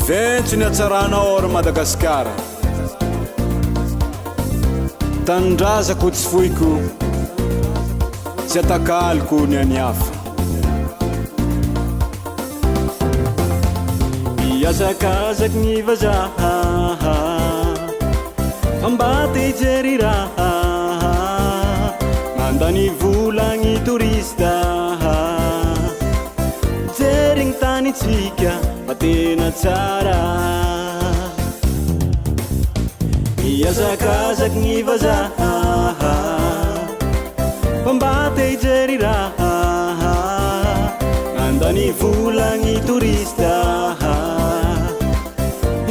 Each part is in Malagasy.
Ventso ny atsaranao ry Madagasikara. Tanindrazako tsy foiko, tsy atakaliko ny aniafa. Miazakazaky ny vazaha, ambate hijery raha, mandany vola ny turista, jery ny tanitsika fa tena tsara. Miazakazaky ny vazaha, ambate hijery raha, mandany vola ny turista,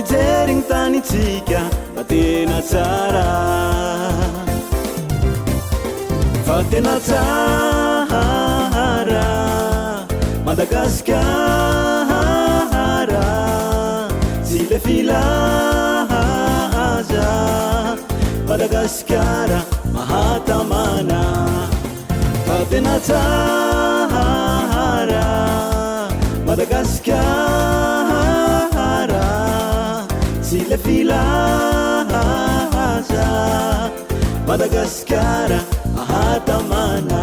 jery ny tanitsika fa tena tsara. Fa tena tsara Madagasikara, tsy le filaza. Madagasikara mahatamana. Fa tena tsara Madagasikara, tsy le filaza. Madagasikara mahatamana.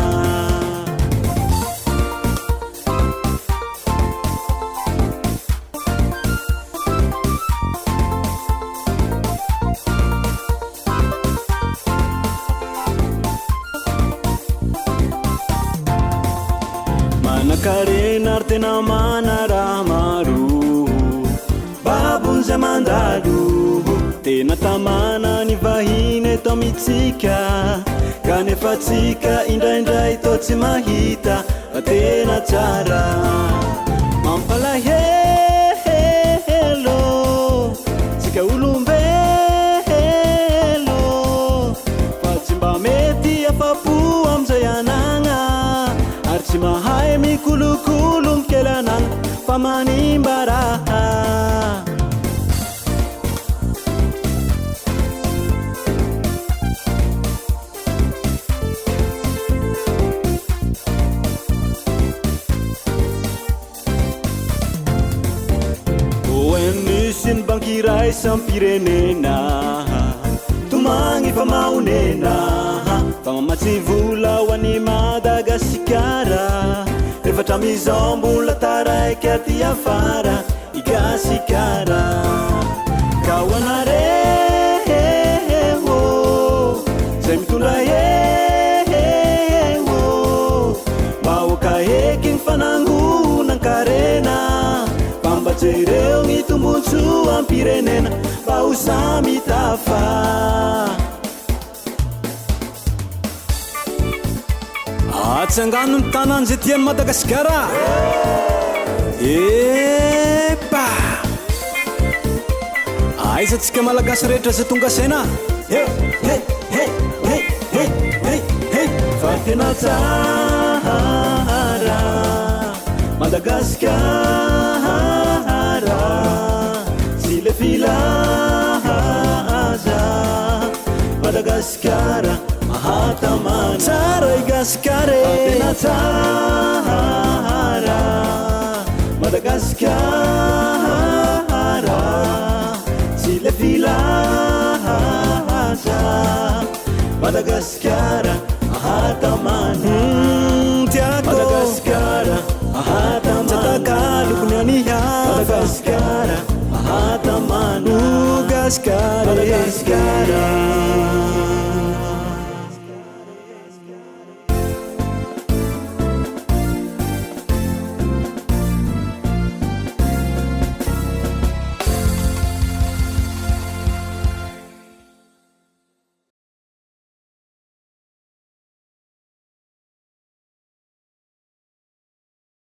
Manakarena ary tena mana raha maro, babon'izay mandalo. Tena tamana ny vahiny eto amitsika, kanefa tsika indraindray to tsy mahita. Fa tena tsara mampalahelo tsika olombelo, fa tsy mba mety afapo amizay anagna, ary tsy mahay mikolokolo mikely anagna fa manimba raha. Nisy ny banky iray sampirenena, tomagny fa mahonena, fa mamatsy vola ho an'i Madagasikara. Efatra mizambola taraiky aty afara i Gasikara. Ka ho anareo zay mitondra eo, mba ho kaheky ny fanangonan-karena, jereo ny tombotso ampirenena mba ho samy tafa. Atsangano ny tanany zay tian'i Madagasikara. Epa, aizatsika malagasy rehetra zay tonga saina. Fa tena tsara Madagasikara, tsy le filaza. Madagasikara mahatamana. Tsara i Gasikara, fa tena tsara Madagasikara, tsy le filaza. Madagasikara mahatamana. Tiako Madagasikara mahatamana. Tsatakaloko ny anihafa. Madagasikara mahatamana. Gasikara, Madagasikara.